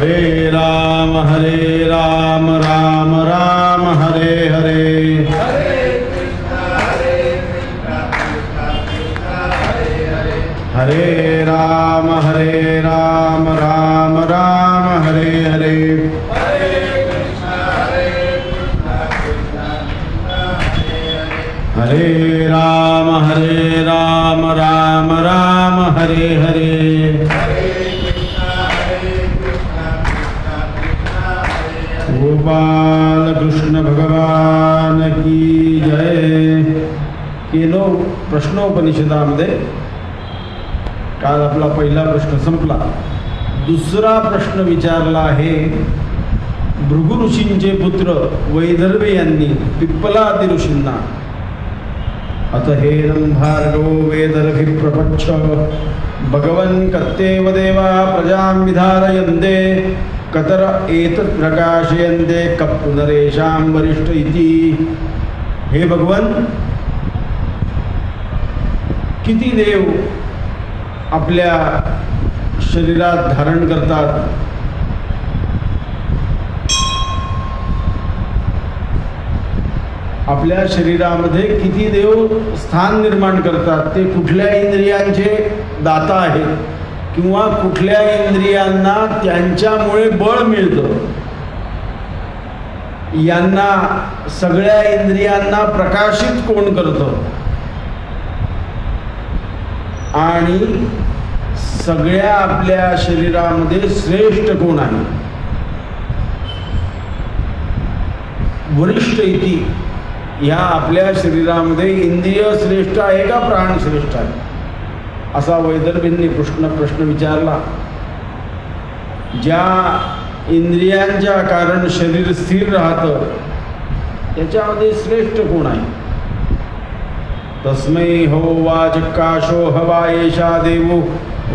हरे राम राम राम हरे हरे. हरे राम राम राम हरे हरे. हरे राम राम राम हरे हरे. गोपाल कृष्ण भगवान की जय. केलो प्रश्नोपनिषदामध्ये काल आपला पहिला प्रश्न संपला. दुसरा प्रश्न विचारला आहे भृगु ऋषींचे पुत्र वैदर्भी यांनी पिप्पलादी ऋषींना. अतहेनं भार्गवो वैदर्भी प्रपच्छ भगवन् कत्तेव देवा प्रजां विधारयन्ते कतर एतत् प्रकाशयन्ते कप पुनरेषां वरिष्ठ इति. हे भगवन, किती देव आपल्या शरीरात धारण करतात, आपल्या शरीरामध्ये किती देव स्थान निर्माण करतात, ते कुठल्या इंद्रियांचे दाता आहेत किंवा कुठल्या इंद्रियांना त्यांच्यामुळे बळ मिळतं, यांना सगळ्या इंद्रियांना प्रकाशित कोण करतं आणि सगळ्या आपल्या शरीरामध्ये श्रेष्ठ कोण आहे. वरिष्ठ इति, ह्या आपल्या शरीरामध्ये इंद्रिय श्रेष्ठ आहे का प्राण श्रेष्ठ आहे, असा वैदर्भींनी प्रश्न विचारला. ज्या इंद्रियांच्या कारण शरीर स्थिर राहतं त्याच्यामध्ये श्रेष्ठ कोण आहे. तस्मै होवाचकाशो हवा एषा देवो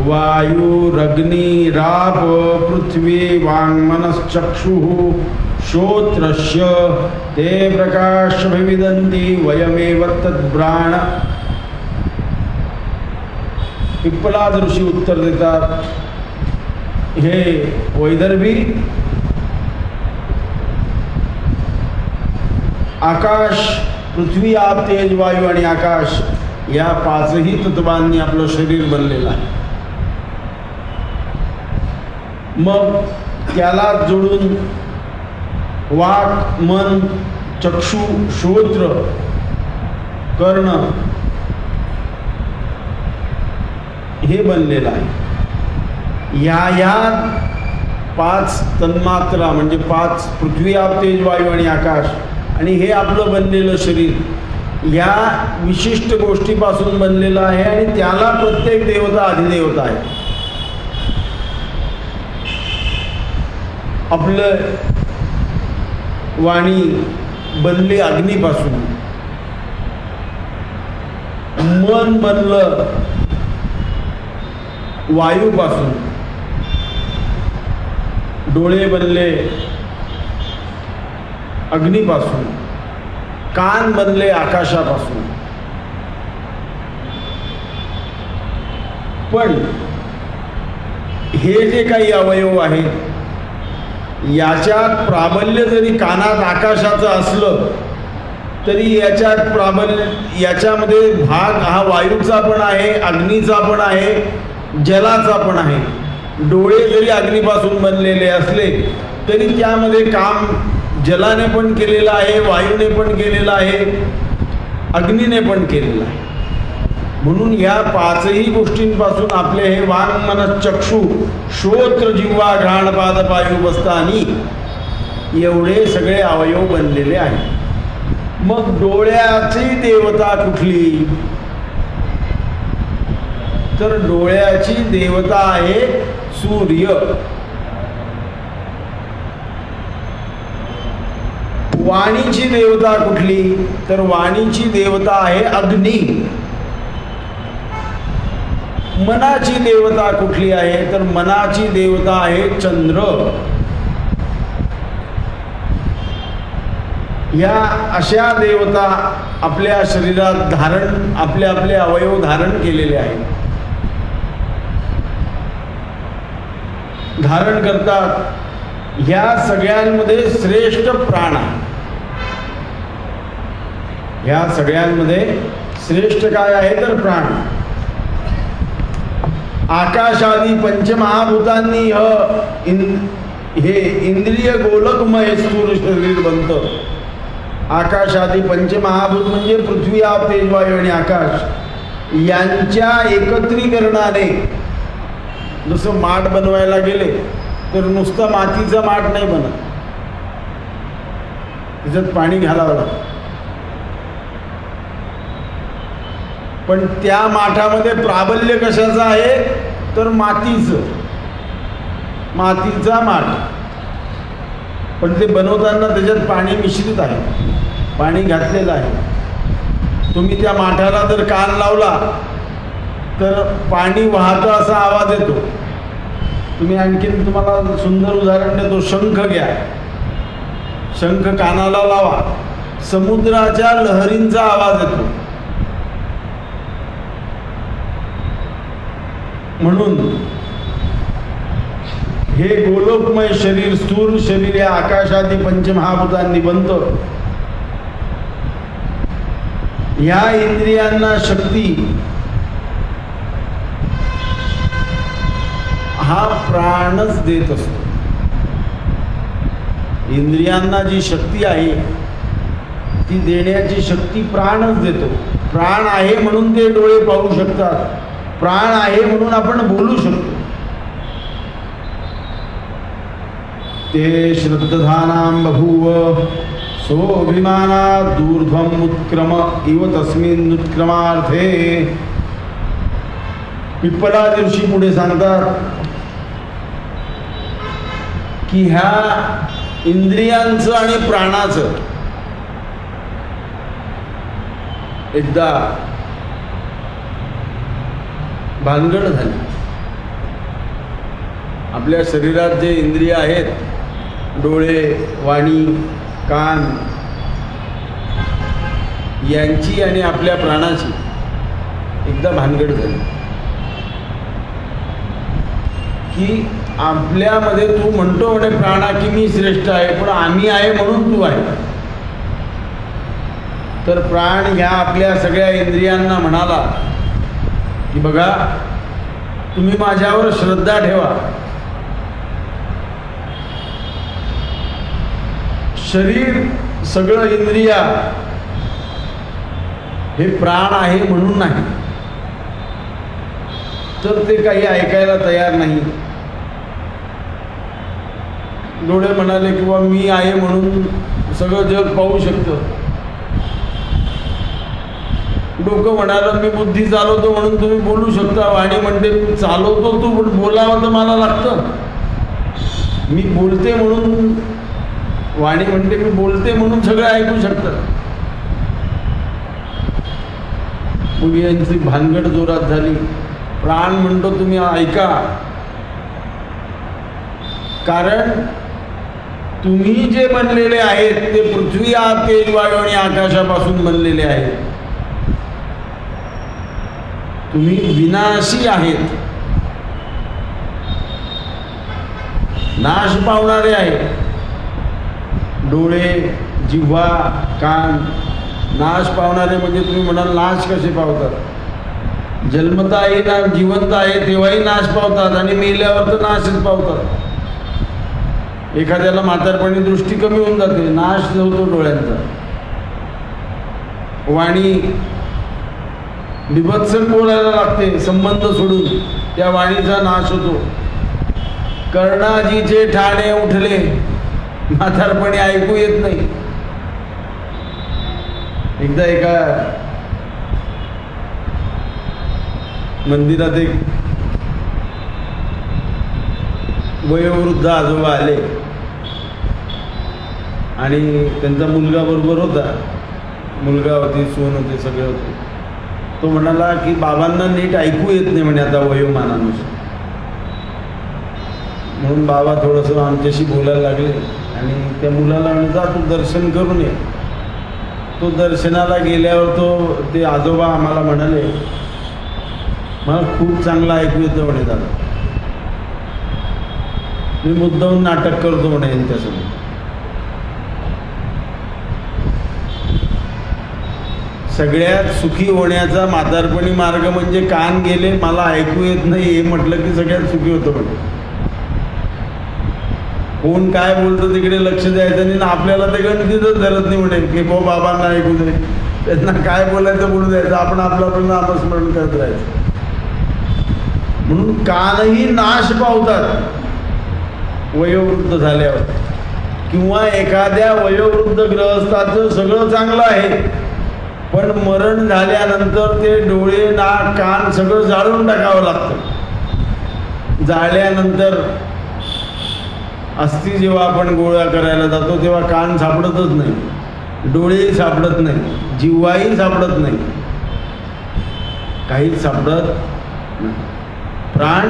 वायुरग्निराप पृथ्वी वाङ्मनश्चक्षुः श्रोत्रस्य ते प्रकाशभिविदन्ति वयमेव तद्ब्राण. पिप्पलाद ऋषी उत्तर देतात, हे वैदर्भी, आकाश, पृथ्वी, आप, तेज, वायू आणि आकाश या पाचही तत्वांनी आपलं शरीर बनलेलं आहे. मग त्याला जोडून वाक, मन, चक्षु, श्रोत्र, कर्ण हे बनलेलं आहे. या पाच तन्मात्रा म्हणजे पाच, पृथ्वी, आप, तेज, वायू आणि आकाश, आणि हे आपलं बनलेलं शरीर या विशिष्ट गोष्टीपासून बनलेलं आहे आणि त्याला प्रत्येक देवता अधिदेवता आहे. आपलं वाणी बनली अग्नीपासून, मन बनलं वायूपासून, डोळे बनले अग्नीपासून, कान बनले आकाशापासून. पण हे जे काही अवयव आहेत याच्यात प्राबल्य जरी कानात आकाशाचं असलं तरी याच्यामध्ये भाग हा वायूचा पण आहे, अग्नीचा पण आहे, जलाचा पण आहे. डोळे जरी अग्नीपासून बनलेले असले तरी त्यामध्ये काम जलाने पण केलेलं आहे, वायूने पण केलेलं आहे, अग्नीने पण केलेलं आहे. म्हणून या पाचही गोष्टींपासून आपले हे वाङ् मन चक्षु श्रोत्र जिव्हा घ्राण पाद पायू बस्तानी एवढे सगळे अवयव बनलेले आहेत. मग डोळ्याची देवता कुठली, तर डोळ्याची देवता आहे सूर्य. वाणीची देवता कुठली, तर वाणीची देवता आहे अग्नी. मनाची देवता कुठली आहे, तर मनाची देवता आहे चंद्र. या अशा देवता आपल्या शरीरात आपले अवयव धारण केलेले आहेत. धारण करतात. ह्या सगळ्यांमध्ये श्रेष्ठ प्राण आहे. ह्या सगळ्यांमध्ये श्रेष्ठ काय आहे तर प्राण. आकाशादी पंचमहाभूतांनी हे इंद्रिय गोलकमय स्थूल शरीर बनतं. आकाशादी पंचमहाभूत म्हणजे पृथ्वी, आप, तेज, वायू आणि आकाश यांच्या एकत्रीकरणाने जसं माठ बनवायला गेले तर नुसता मातीचा माठ नाही बनत, त्याच्यात पाणी घालावं लागतं. पण त्या माठामध्ये प्राबल्य कशाचं आहे तर मातीचा माठ. पण ते बनवताना त्याच्यात पाणी मिश्रित आहे, पाणी घातलेलं आहे. तुम्ही त्या माठाला जर कान लावला तर पाणी वाहतं असा आवाज येतो. तुम्ही आणखीन तुम्हाला सुंदर उदाहरण देतो. शंख घ्या, शंख कानाला लावा, समुद्राच्या लहरींचा आवाज येतो. म्हणून हे गोलोकमय शरीर, स्थूल शरीर या आकाशादी पंचमहाभूतांनी बनतं. ह्या इंद्रियांना शक्ती हा प्राणच देत असतो. इंद्रियांना जी शक्ती आहे ती देण्याची शक्ती प्राणच देतो. प्राण आहे म्हणून ते डोळे पाहू शकतात, प्राण आहे म्हणून आपण बोलू शकतो. ते श्रद्धानां बभूव सोऽभिमानात् दूर्ध्वम् उत्क्रम इव तस्मिन् उत्क्रमार्थे. पिप्पलाद ऋषी पुढे सांगतात की ह्या इंद्रियांचं आणि प्राणाचं एकदा भानगड झाली. आपल्या शरीरात जे इंद्रिय आहेत, डोळे, वाणी, कान, यांची आणि आपल्या प्राणाची एकदा भानगड झाली की आपल्यामध्ये तू म्हणतो म्हणे प्राणा की मी श्रेष्ठ आहे, पण आम्ही आहे म्हणून तू आहे. तर प्राण ह्या आपल्या सगळ्या इंद्रियांना म्हणाला की बघा, तुम्ही माझ्यावर श्रद्धा ठेवा. शरीर सगळं इंद्रिया हे प्राण आहे म्हणून नाही, तर ते काही ऐकायला तयार नाही. डोळे म्हणाले किंवा मी आहे म्हणून सगळं जग पाहू शकतं. डोकं म्हणालं मी बुद्धी चालवतो म्हणून तुम्ही बोलू शकता. वाणी म्हणते मी चालवतो, तू बोलावं तर मला लागतं. मी बोलते म्हणून, वाणी म्हणते मी बोलते म्हणून सगळं ऐकू शकतं. मग यांची भानगड जोरात झाली. प्राण म्हणतो तुम्ही ऐका, कारण तुम्ही जे बनलेले आहेत ते पृथ्वी, आप, तेज, वायू आणि आकाशापासून बनलेले आहेत. तुम्ही विनाशी आहेत, नाश पावणारे आहेत. डोळे, जिव्हा, कान नाश पावणारे म्हणजे तुम्ही म्हणाल नाश कसे पावतात? जन्मता आहे ना, जिवंत आहे तेव्हाही नाश पावतात आणि मेल्यावर तर नाशच पावतात. एखाद्याला म्हातारपणी दृष्टी कमी होऊन जाते, नाश होतो डोळ्यांचा. वाणी बिभत्सन बोलायला लागते, संबंध सोडून त्या वाणीचा नाश होतो. कर्णाजीचे ठाणे उठले, म्हातारपणी ऐकू येत नाही. एकदा एका मंदिरात एक वयोवृद्ध आजोबा आले आणि त्यांचा मुलगा बरोबर होता. मुलगा होती, सून होते, सगळे होते. तो म्हणाला की बाबांना नीट ऐकू येत नाही म्हणे आता वयोमानानुसार. म्हणून बाबा थोडंसं आमच्याशी बोलायला लागले आणि त्या मुलाला म्हणे जा तू दर्शन करून ये. तो दर्शनाला गेल्यावर ते आजोबा आम्हाला म्हणाले मला खूप चांगलं ऐकू येतं म्हणे दादा. मी मुद्दाहून नाटक करतो म्हणे यांच्यासमोर. सगळ्यात सुखी होण्याचा म्हातारपणी मार्ग म्हणजे कान गेले मला ऐकू येत नाही हे म्हटलं की सगळ्यात सुखी होतं. म्हणजे कोण काय बोलतं तिकडे लक्ष द्यायचं नाही ना आपल्याला ते गणतीतच धरत नाही म्हणे की भाऊ बाबांना ऐकू दे, त्यांना काय बोलायचं बोलू द्यायचं, आपण आपलं नामस्मरण करत राहायचं. म्हणून कानही नाश पावतात वयोवृद्ध झाल्यावर, किंवा एखाद्या वयोवृद्ध गृहस्थाचं सगळं चांगलं आहे पण मरण झाल्यानंतर ते डोळे नाक कान सगळं जाळून टाकावं लागतं. जाळल्यानंतर अस्थि जेव्हा आपण गोळा करायला जातो तेव्हा कान सापडतच नाही, डोळेही सापडत नाही, जिव्हाही सापडत नाही, काहीच सापडत नाही. प्राण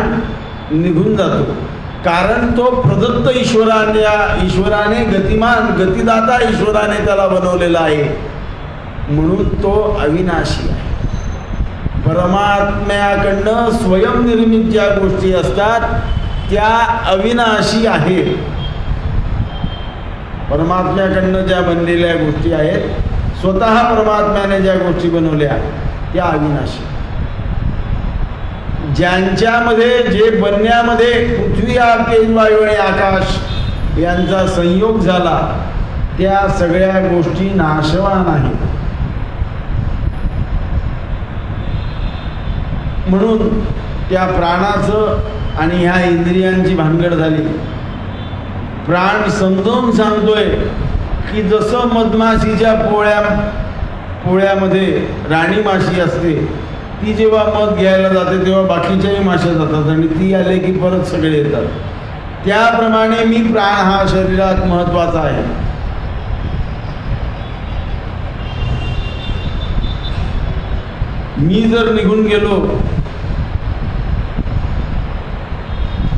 निघून जातो. कारण तो प्रदत्त ईश्वराने गतिमान गतिदाता ईश्वराने त्याला बनवलेला आहे, म्हणून तो अविनाशी आहे. परमात्म्याकडनं स्वयंनिर्मित ज्या गोष्टी असतात त्या अविनाशी आहेत. परमात्म्याकडनं ज्या बनलेल्या गोष्टी आहेत, स्वतः परमात्म्याने ज्या गोष्टी बनवल्या त्या अविनाशी. ज्यांच्यामध्ये जे बनण्यामध्ये पृथ्वी तेज वायू आणि आकाश यांचा संयोग झाला त्या सगळ्या गोष्टी नाशवान आहेत. म्हणून त्या प्राणाचं आणि ह्या इंद्रियांची भानगड झाली. प्राण समजावून सांगतोय की जसं मधमाशीच्या पोळ्यामध्ये राणी माशी असते, ती जेव्हा मध घ्यायला जाते तेव्हा बाकीच्याही माश्या जातात आणि ती आले की परत सगळे येतात, त्याप्रमाणे मी प्राण हा शरीरात महत्वाचा आहे. मी जर निघून गेलो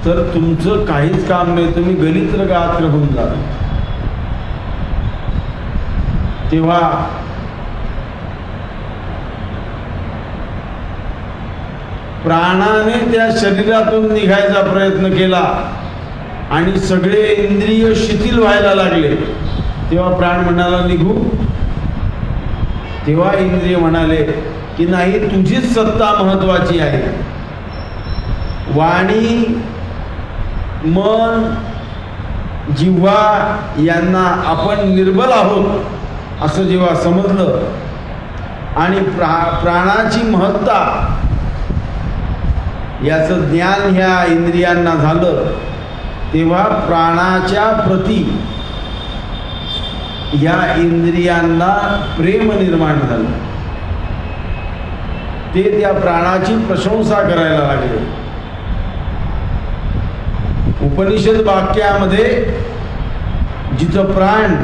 तर तुमचं काहीच काम नाही, तुम्ही गलित्र गात्र होऊन जाल. तेव्हा प्राणाने त्या शरीरातून निघायचा प्रयत्न केला आणि सगळे इंद्रिय शिथिल व्हायला लागले. तेव्हा प्राण म्हणाला निघू. तेव्हा इंद्रिय म्हणाले की नाही, तुझीच सत्ता महत्वाची आहे. वाणी मन जिव्हा यांना आपण निर्बल आहोत असं जेव्हा समजलं आणि प्राणाची महत्ता याचं ज्ञान ह्या इंद्रियांना झालं, तेव्हा प्राणाच्या प्रती ह्या इंद्रियांना प्रेम निर्माण झालं. ते त्या प्राणाची प्रशंसा करायला लागले. उपनिषद वाक्यामध्ये जिथं प्राण,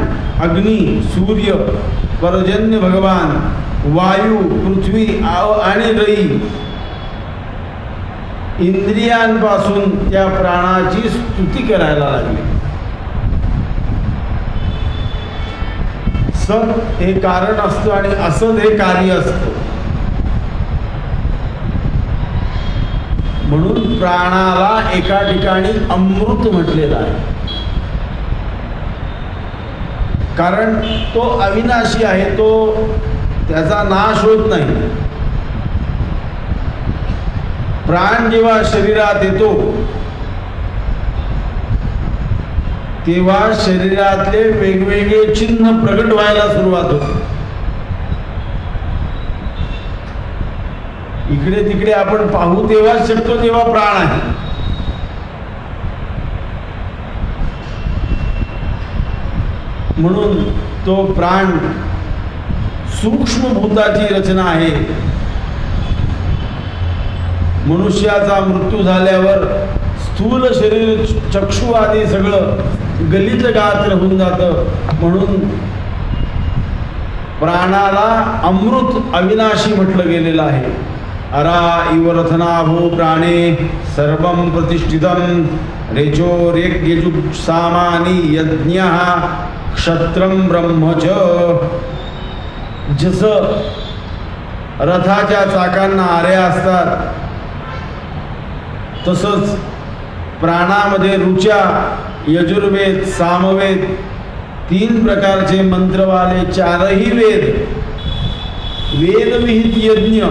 अग्नी, सूर्य, पर्जन्य भगवान, वायू, पृथ्वी आणि रई इंद्रियांपासून त्या प्राणाची स्तुती करायला लागली. सत हे कारण असतं आणि असत हे कार्य असतं. म्हणून प्राणाला एका ठिकाणी अमृत म्हटलेलं आहे, कारण तो अविनाशी आहे, तो त्याचा नाश होत नाही. प्राण जेव्हा शरीरात येतो तेव्हा शरीरातले वेगवेगळे चिन्ह प्रगट व्हायला सुरुवात होते. इकडे तिकडे आपण पाहू तेव्हा शकतो तेव्हा प्राण आहे. म्हणून तो प्राण सूक्ष्म भूताची रचना आहे. मनुष्याचा मृत्यू झाल्यावर स्थूल शरीर चक्षु आदी सगळं गलित गात्र होऊन जातं. म्हणून प्राणाला अमृत अविनाशी म्हटलं गेलेलं आहे. अरा इव रथनाभो प्राणे सर्वं प्रतिष्ठितं रेचो रेग्यजुः सामानि यज्ञः क्षत्रं ब्रह्म च. जसं रथाच्या चाकांना आऱ्या असतात तसंच प्राणामध्ये ऋचा, यजुर्वेद, सामवेद 3 प्रकारचे मंत्रवाले 4ही वेद, वेदविहित यज्ञ,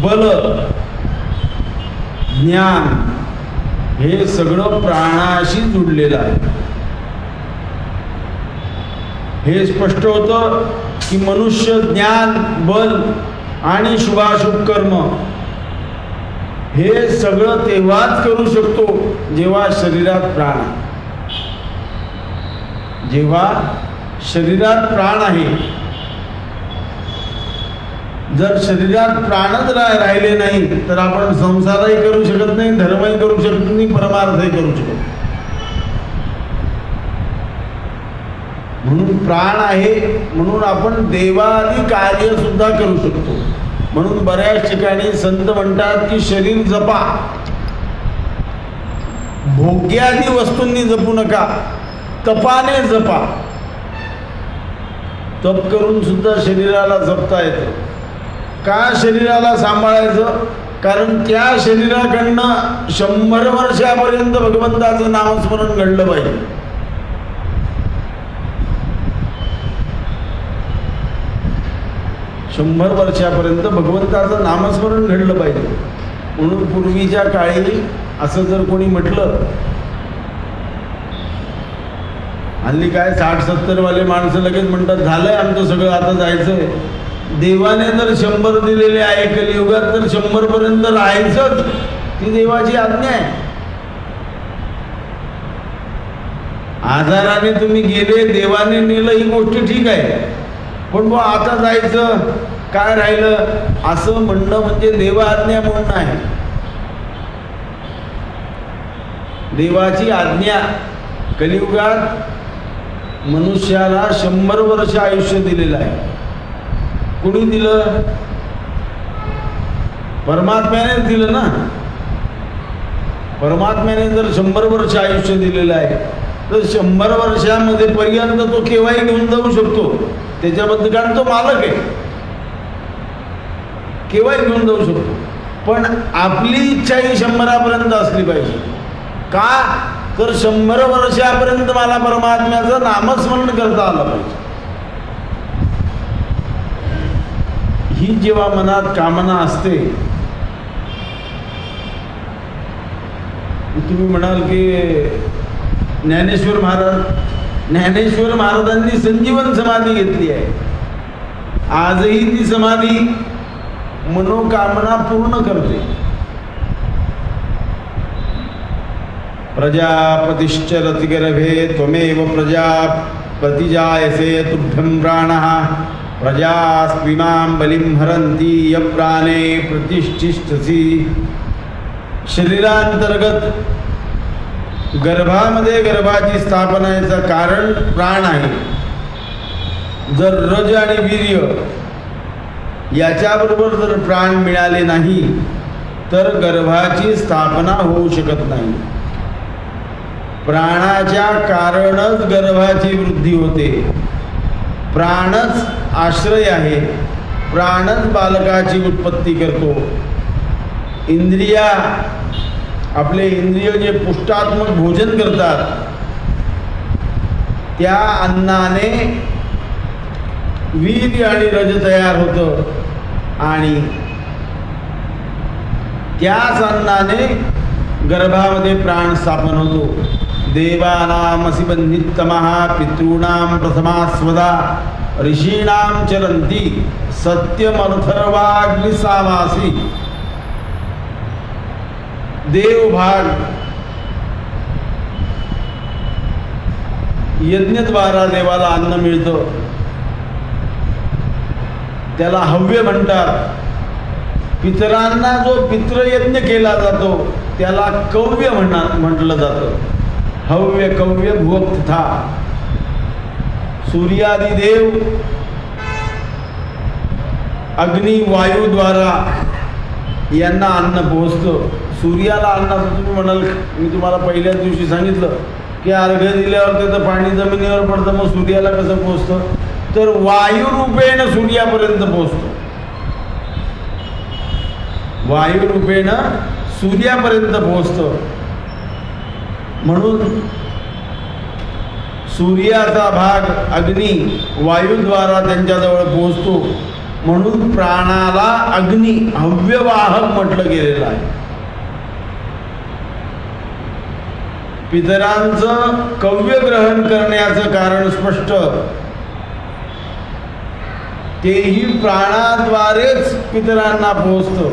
बल, ज्ञान हे सगळं प्राणाशी जुडलेलं आहे. हे स्पष्ट होतं की मनुष्य ज्ञान, बल आणि शुभाशुभ कर्म हे सगळं तेव्हाच करू शकतो जेव्हा शरीरात प्राण आहे. जेव्हा शरीरात प्राण आहे. जर शरीरात प्राणच राहिले नाही तर आपण संसारही करू शकत नाही, धर्मही करू शकत नाही, परमार्थही करू शकत नाही. म्हणून प्राण आहे म्हणून आपण देवादी कार्य सुद्धा करू शकतो. म्हणून बऱ्याच ठिकाणी संत म्हणतात की शरीर जपा, भोग्यादी वस्तूंनी जपू नका, तपाने जपा. तप करून सुद्धा शरीराला जपता येतं. का शरीराला सांभाळायचं? कारण त्या शरीराकडनं 100 वर्षापर्यंत भगवंताचं नामस्मरण घडलं पाहिजे. शंभर वर्षापर्यंत भगवंताचं नामस्मरण घडलं पाहिजे. म्हणून पूर्वीच्या काळी असं जर कोणी म्हटलं, हल्ली काय 60-70 वाले माणसं लगेच म्हणतात झालंय आमचं सगळं, आता जायचंय. देवाने जर 100 दिलेले आहे कलियुगात तर 100 पर्यंत राहायचंच, ती देवाची आज्ञा आहे. आजाराने तुम्ही गेले, देवाने नेलं ही गोष्ट ठीक आहे, पण बुवा आता जायचं, काय राहिलं असं म्हणणं म्हणजे देवा आज्ञा म्हणून आहे. देवाची आज्ञा. कलियुगात मनुष्याला 100 वर्ष आयुष्य दिलेलं आहे. कुणी दिलं? परमात्म्याने दिलं ना. परमात्म्याने जर 100 वर्ष आयुष्य दिलेलं आहे तर 100 वर्षामध्ये पर्यंत तो केव्हाही घेऊन जाऊ शकतो. त्याच्याबद्दल, कारण तो मालक आहे, केव्हाही घेऊन जाऊ शकतो. पण आपली इच्छा ही 100 असली पाहिजे. का? तर 100 वर्षापर्यंत मला परमात्म्याचं नामस्मरण करता आलं पाहिजे. ही जेव्हा मनात कामना असते, तुम्ही म्हणाल की ज्ञानेश्वर महाराजांनी संजीवन समाधी घेतली आहे. आजही ती समाधी मनोकामना पूर्ण करते. प्रजापतिश्चरति गर्भे त्वमेव प्रजापतिजायसे तुभ्यं प्राणः प्रजास्त्विमां बलिं हरन्ति यप्राणे प्रतिष्ठिष्यसि. शरीरांतर्गत गर्भामध्ये गर्भाची स्थापनेचं कारण प्राण आहे. जर रज आणि वीर्य याच्याबरोबर जर प्राण मिळाले नाही तर गर्भाची स्थापना होऊ शकत नाही. प्राणाच्या कारणच गर्भाची वृद्धी होते. प्राणच आश्रय आहे. प्राणच बालकाची उत्पत्ती करतो. इंद्रिया, आपले इंद्रिय जे पुष्टात्मक भोजन करतात त्या अन्नाने वीर्य आणि रज तयार होतं आणि त्याच अन्नाने गर्भामध्ये प्राण स्थापन होतो. देवानामसि बन्धितमः पितॄणां प्रथमास्वदा ऋषीणां चरन्ति सत्यमर्थर्वाग्निसामासि. देवभाग यज्ञद्वारा देवाला अन्न मिळतं, त्याला हव्य म्हणतात. पितरांना जो पितृयज्ञ केला जातो त्याला कव्य म्हटलं जातं. हव्य कव्य भुवक्था. सूर्यादी देव अग्नी वायूद्वारा यांना अन्न पोहोचतं. सूर्याला अन्नाचं तुम्ही म्हणाल, मी तुम्हाला पहिल्याच दिवशी सांगितलं की अर्घ्य दिल्यावर त्याचं पाणी जमिनीवर पडतं, मग सूर्याला कसं पोहोचतं? तर वायुरूपेण सूर्यापर्यंत पोहोचतो. वायुरूपेण सूर्यापर्यंत पोहोचतं. म्हणून सूर्याचा भाग अग्नी वायूद्वारा त्यांच्याजवळ पोहोचतो, म्हणून प्राणाला अग्नी हव्यवाहक म्हटलं गेलेलं आहे. पितरांचं कव्य ग्रहण करण्याचं कारण स्पष्ट, तेही प्राणाद्वारेच पितरांना पोहोचतं.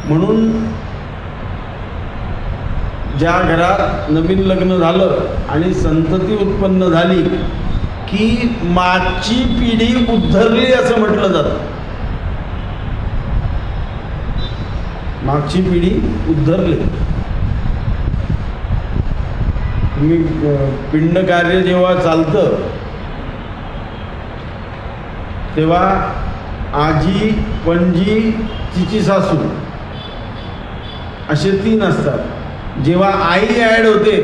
म्हणून ज्या घरात नवीन लग्न झालं आणि संतती उत्पन्न झाली की मागची पिढी उद्धरली असं म्हटलं जातं. मागची पिढी उद्धरली. तुम्ही पिंड कार्य जेव्हा चालतं तेव्हा आजी, पणजी, तिची सासू असे 3 असतात. जेव्हा आई ॲड होते,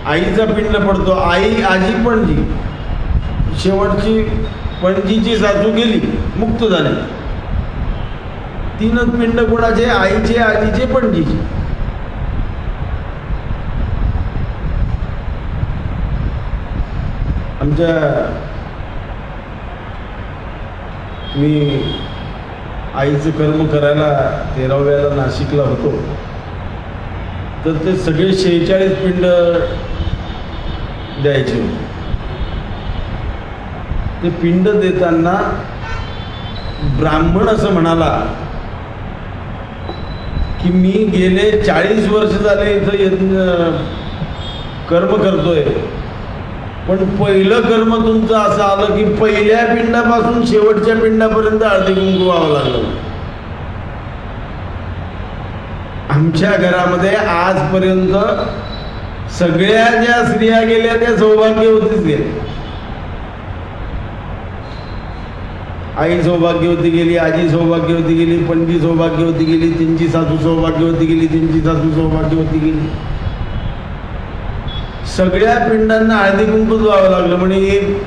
आईचा पिंड पडतो, आई, आजी, पणजी. शेवटची पणजीची सासू गेली, मुक्त झाली. 3च पिंड कोणाचे? आईचे, आजीचे, पणजीचे. आमच्या मी आईचं कर्म करायला 13व्याला नाशिकला होतो, तर ते सगळे 46 पिंड द्यायचे होते. ते पिंड देताना ब्राह्मण असं म्हणाला की मी गेले 40 वर्ष झाले इथं कर्म करतोय, पण पहिलं कर्म तुमचं असं आलं की पहिल्या पिंडापासून शेवटच्या पिंडापर्यंत हळदी कुंकू व्हावं लागलं. आमच्या घरामध्ये आजपर्यंत सगळ्या ज्या स्त्रिया गेल्या त्या सौभाग्यवतीच गेल्या. आई सौभाग्यवती गेली, आजी सौभाग्यवती गेली, पणजी सौभाग्यवती गेली, त्यांची सासू सौभाग्यवती गेली, त्यांची सासू सौभाग्यवती गेली. सगळ्या पिंडांना हळदी कुंकूच व्हावं लागलं. म्हणजे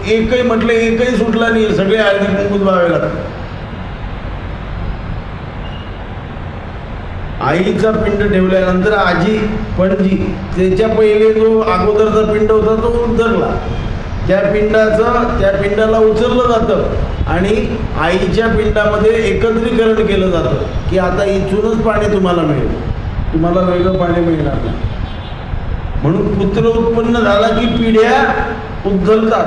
एकही म्हटलं एकही सुटला नाही, सगळे हळदी कुंकूच व्हावे लागतात. आईचा पिंड ठेवल्यानंतर आजी, पणजी, त्याच्या पहिले जो अगोदरचा पिंड होता तो उद्धरला. त्या पिंडाला उचललं जातं आणि आईच्या पिंडामध्ये एकत्रीकरण केलं जातं की आता इथूनच पाणी तुम्हाला मिळेल, तुम्हाला वेगळं पाणी मिळणार नाही. म्हणून पुत्र उत्पन्न झाला की पिढ्या उद्धरतात,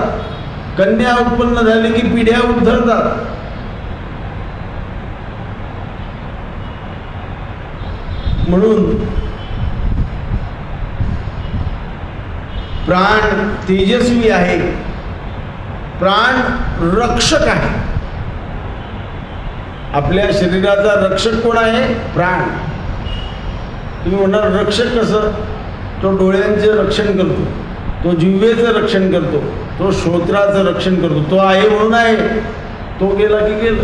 कन्या उत्पन्न झाली की पिढ्या उद्धरतात. म्हणून प्राण तेजस्वी आहे, प्राण रक्षक आहे. आपल्या शरीराचा रक्षक कोण आहे? प्राण. तुम्ही म्हणणार रक्षक कसं? तो डोळ्यांचे रक्षण करतो, तो जिव्हेचं रक्षण करतो, तो श्रोत्राचं रक्षण करतो. तो आहे म्हणून आहे, तो गेला की गेलं.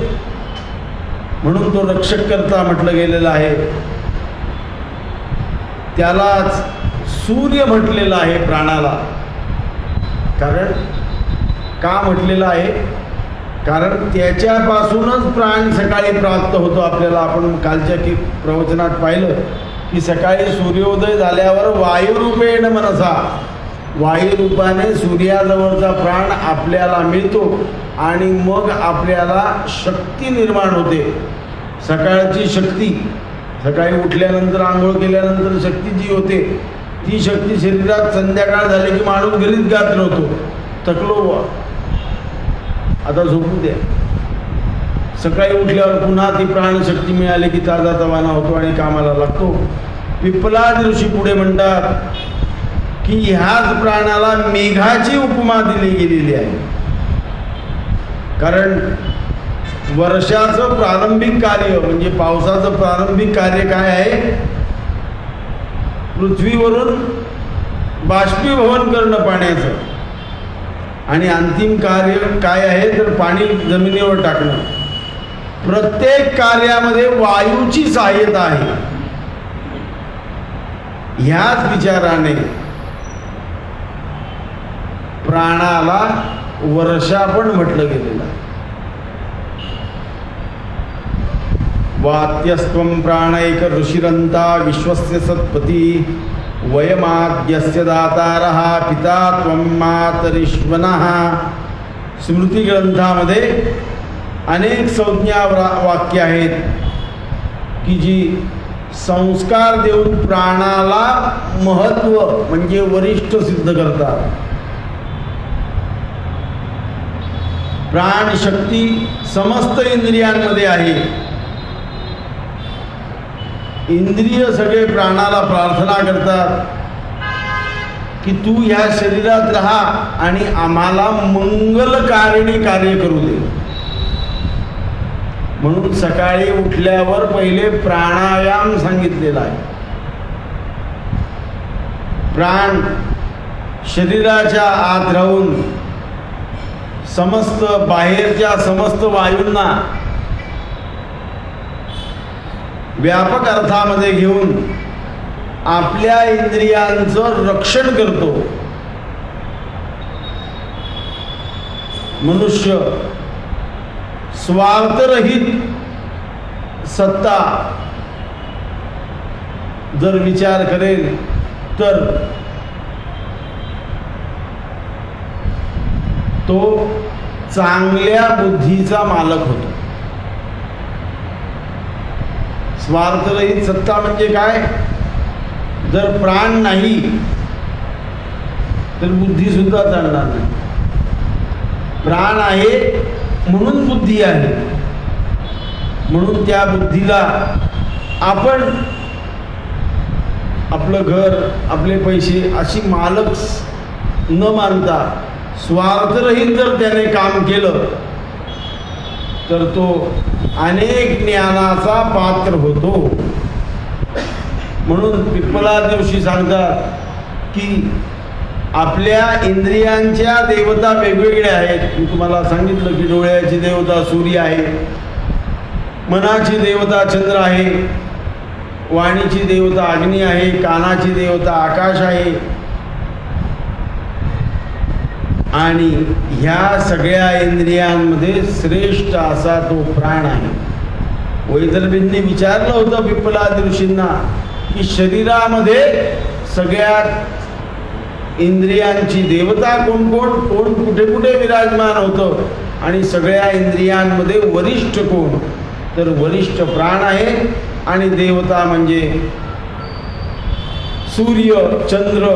म्हणून तो रक्षक करता म्हटलं गेलेलं आहे. त्यालाच सूर्य म्हटलेलं आहे प्राणाला. कारण का म्हटलेलं आहे? कारण त्याच्यापासूनच प्राण सकाळी प्राप्त होतो आपल्याला. आपण कालच्या प्रवचनात पाहिलं की सकाळी सूर्योदय झाल्यावर वायुरूपेण मनसा, वायुरूपाने सूर्याजवळचा प्राण आपल्याला मिळतो आणि मग आपल्याला शक्ती निर्माण होते. सकाळची शक्ती, सकाळी उठल्यानंतर आंघोळ केल्यानंतर शक्ती जी होते ती शक्ती शरीरात संध्याकाळ झाली की माणूस घरीच गात्र होतो, थकलो, आता झोपू द्या. सकाळी उठल्यावर पुन्हा ती प्राणशक्ती मिळाली की ताजा तवाना होतो आणि कामाला लागतो. पिपलाद ऋषी पुढे म्हणतात की ह्याच प्राणाला मेघाची उपमा दिली गेलेली आहे. कारण वर्षाचं प्रारंभिक कार्य म्हणजे पावसाचं प्रारंभिक कार्य काय आहे? पृथ्वीवरून बाष्पीभवन करणं पाण्याचं. आणि अंतिम कार्य काय आहे तर पाणी जमिनीवर टाकणं. प्रत्येक कार्यामध्ये वायूची सहाय्यता आहे. ह्याच विचाराने प्राणाला वर्षा पण म्हटलं गेलेलं आहे. वात्यस्त्वं प्राणैक ऋषिरंता विश्वस्य सत्पती वयमाद्यस्य दातारः पिता त्वं मातरिश्वनः. स्मृती ग्रंथामध्ये अनेक संज्ञा वाक्य आहेत की जी संस्कार देऊन प्राणाला महत्त्व म्हणजे वरिष्ठ सिद्ध करतात. प्राणशक्ती समस्त इंद्रियांमध्ये आहे. इंद्रिय सगळे प्राणाला प्रार्थना करतात की तू ह्या शरीरात राहा आणि आम्हाला मंगलकारिणी कार्य करू दे. म्हणून सकाळी उठल्यावर पहिले प्राणायाम सांगितलेला आहे. प्राण शरीराच्या आत राहून समस्त बाहेरच्या समस्त वायूंना व्यापक अर्थामध्ये घेऊन आपल्या इंद्रियांचं रक्षण करतो. मनुष्य स्वार्थरहित सत्ता जर विचार करेल तर तो चांगल्या बुद्धीचा मालक होतो. स्वार्थरहित सत्ता म्हणजे काय? जर प्राण नाही तर बुद्धी सुद्धा चालणार नाही. प्राण आहे म्हणून बुद्धी आहे. म्हणून त्या बुद्धीला आपण आपलं घर, आपले पैसे अशी मालक न मानता स्वार्थरहित जर त्याने काम केलं तर तो अनेक ज्ञानाचा पात्र होतो. म्हणून पिप्पलाद ऋषी सांगतात की आपल्या इंद्रियांच्या देवता वेगवेगळ्या आहेत. मी तुम्हाला सांगितलं की डोळ्याची देवता सूर्य आहे, मनाची देवता चंद्र आहे, वाणीची देवता अग्नी आहे, कानाची देवता आकाश आहे आणि ह्या सगळ्या इंद्रियांमध्ये श्रेष्ठ असा तो प्राण आहे. वैदर्भींनी विचारलं होतं पिप्पलाद ऋषींना की शरीरामध्ये सगळ्यात इंद्रियांची देवता कोण कोण, कोण कुठे कुठे विराजमान होतं आणि सगळ्या इंद्रियांमध्ये वरिष्ठ कोण? तर वरिष्ठ प्राण आहे आणि देवता म्हणजे सूर्य, चंद्र,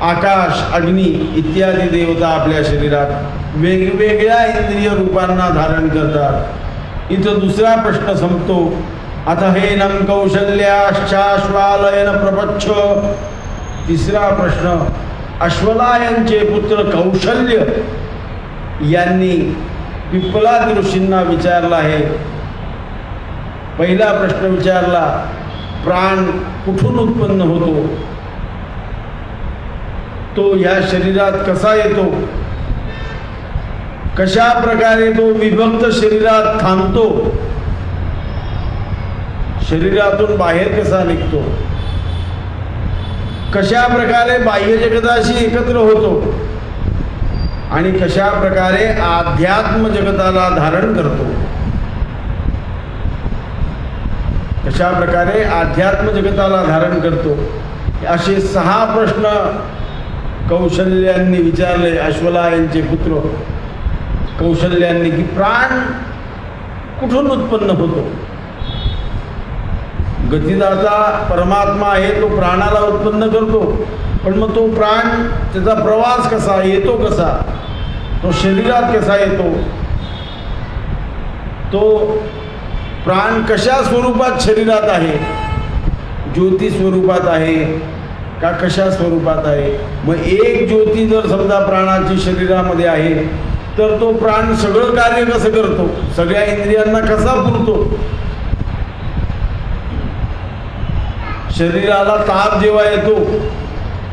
आकाश, अग्नी इत्यादी देवता आपल्या शरीरात वेगवेगळ्या इंद्रिय रूपांना धारण करतात. इथं दुसरा प्रश्न संपतो. अथ हेनं कौशल्याश्चाश्वालयन प्रपच्छ. तिसरा प्रश्न अश्वलायनचे पुत्र कौशल्य यांनी पिप्पलाद ऋषींना विचारला आहे. पहिला प्रश्न विचारला, प्राण कुठून उत्पन्न होतो? तो ह्या शरीरात कसा येतो? कशा प्रकारे तो विभक्त शरीरात थांबतो? शरीरातून बाहेर कसा निघतो? कशा प्रकारे बाह्य जगताशी एकत्र होतो आणि कशा प्रकारे आध्यात्म जगताला धारण करतो? कशा प्रकारे आध्यात्म जगताला धारण करतो? असे 6 प्रश्न कौशल्यांनी विचारले. अश्वलायनचे पुत्र कौशल्यांनी की प्राण कुठून उत्पन्न होतो? गतिदाता परमात्मा आहे, तो प्राणाला उत्पन्न करतो, पण मग तो प्राण त्याचा प्रवास कसा, येतो कसा, तो शरीरात कसा येतो? तो प्राण कशा स्वरूपात शरीरात आहे? ज्योती स्वरूपात आहे का कशा स्वरूपात आहे? मग एक ज्योती जर समजा प्राणाची शरीरामध्ये आहे तर तो प्राण सगळं कार्य कसं करतो? सगळ्या इंद्रियांना कसा पुरतो? शरीराला ताप जेव्हा येतो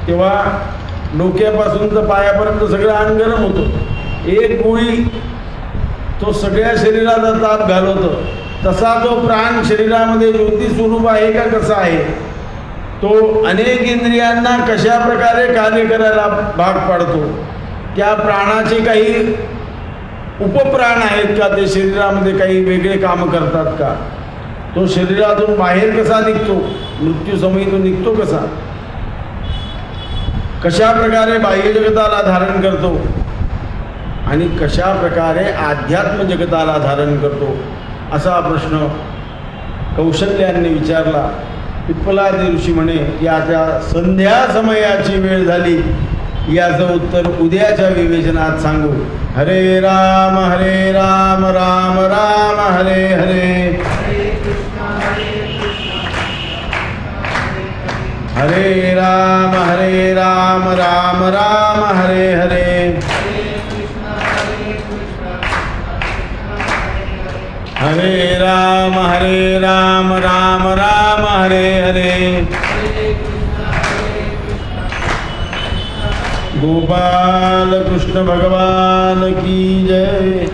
तेव्हा डोक्यापासून तर पायापर्यंत सगळं अंग गरम होतं. एक गोळी तो सगळ्या शरीराला ताप घालवतो. तसा तो प्राण शरीरामध्ये ज्योती स्वरूप आहे का कसा आहे? तो अनेक इंद्रियांना कशा प्रकारे कार्य करायला भाग पाडतो? त्या प्राणाचे काही उपप्राण आहेत का? ते शरीरामध्ये काही वेगळे कामं करतात का? तो शरीरातून बाहेर कसा निघतो? मृत्यूसमयी तो निघतो कसा? कशा प्रकारे बाह्य जगताला धारण करतो आणि कशा प्रकारे आध्यात्म जगताला धारण करतो असा प्रश्न कौशल्यांनी विचारला. पिप्पलादी ऋषी म्हणे की आता संध्या समयाची वेळ झाली, याचं उत्तर उद्याच्या विवेचनात सांगू. हरे राम राम राम हरे हरे, हरे राम राम राम हरे हरे, हरे राम राम राम हरे हरे. गोपाल कृष्ण भगवान की जय.